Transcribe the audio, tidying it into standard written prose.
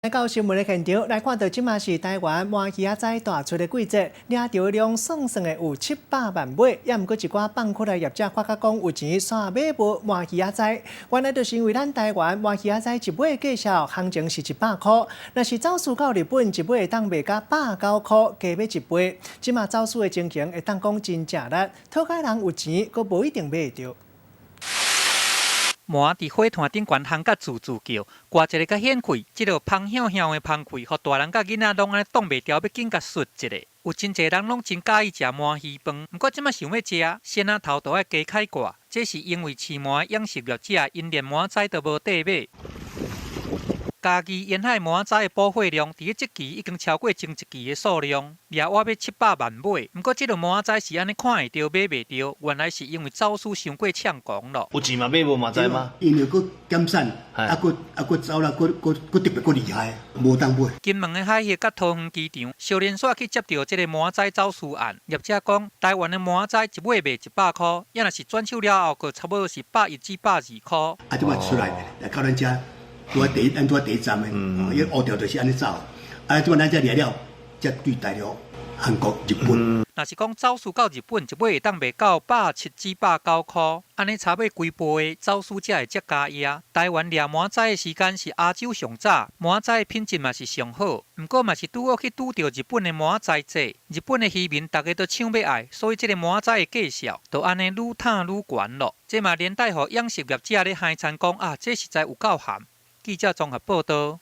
来到新闻的现场，来看到即马是台湾麻鱼仔大出的季节，抓到量算的有700万尾，也毋过一寡放窟的业者发觉讲有钱煞买无麻鱼仔，原来就是因为咱台湾麻鱼仔一尾介绍行情是100块，若是走私到日本一尾会当卖到109块，加买一倍。即马走私的情形会当讲真正力，讨价人有钱，阁无一定买得到。 麻伫火炭顶悬烘甲吱吱叫，挂一个甲显气，即落芳香香的芳气，互大人甲囡仔拢安尼挡袂牢，要紧甲摔一个。有真侪人拢真喜意食麻鱼饭，毋过即马想要食，先仔头都要加开挂，这是因为饲麻的养殖业者因连麻仔都无地买。 家己沿海麻仔的捕获量，伫即期已经超过前一期的数量，掠我要700万尾。不过，即落麻仔是安尼看会到买袂到，原来是因为走私伤过猖狂咯。有钱嘛买无麻仔吗？因为佫减产，佫走啦，佫特别厉害，无当买。金门的海域甲桃园机场，小连续去接到即个麻仔走私案，业者讲，台湾的麻仔一尾卖100块，要若是转手了后，佫差不多是110至120块。啊，即摆出来来到咱遮。 拄第一站的，伊乌条就是安尼走，啊，即摆咱遮掠了，才对大陆、韩国、日本。若是讲走私到日本，一尾会当卖到107至109块，安尼差不多规倍的走私才会才加压。台湾掠麻仔的时间是亚洲上早，麻仔的品质嘛是上好，毋过嘛是拄好去拄到日本的麻仔济，日本的渔民大家都抢要爱，所以即个麻仔的价销就安尼愈探愈悬咯。这嘛连带互养殖业者咧海产讲啊，这实在有够咸。记者综合报道。